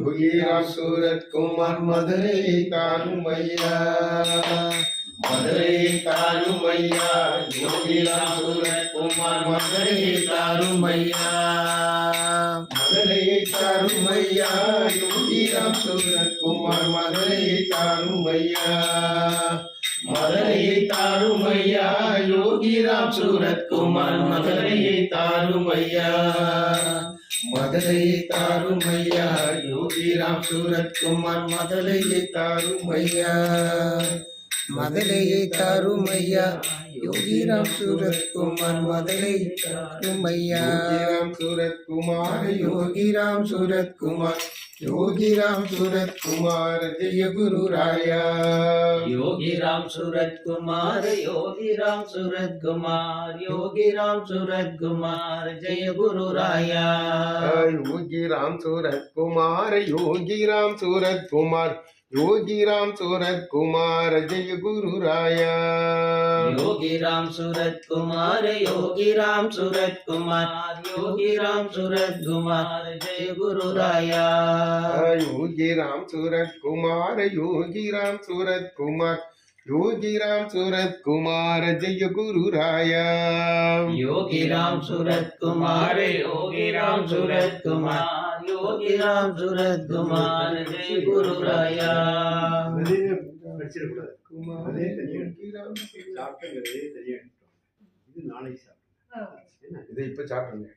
யோகிராம் சூரத் குமார் மதுரை தாருமையா மதுரை தாருமையா யோகிராம் சூரத் குமார் மதுரை தாருமையா மதுரை தாருமையா யோகிராம் சூரத் குமார் மதுரை தாருமையா மதுரையை தாருமையா யோகிராம் சூரத் குமார் மதுரையை தாருமையா மதுரையை தாருமையா யோகிராம் சூரத் குமார் மதுரையை தாருமையா மதுரையை தாருமையா யோகிராம் சூரத் குமார் மதுரை தாருமையா சூரத் குமார் யோகிராம் சூரத் குமார் योगीराम सूरत कुमार जय गुरु राया योगीराम सूरत कुमार योगीराम सूरत कुमार योगीराम सूरत कुमार जय गुरु राया योगीराम सूरत कुमार योगीराम सूरत कुमार योगीराम सूरत कुमार जय गुरु राया योगीराम सूरत कुमार योगीराम सूरत कुमार योगीराम सूरत कुमार जय गुरु राया योगीराम सूरत कुमार योगीराम सूरत कुमार योगीराम सूरत कुमार जय गुरु राया योगीराम सूरत कुमार योगीराम सूरत कुमार योगीराम सूरत कुमार जय गुरु राया இதை இப்ப சாப்பிடுங்க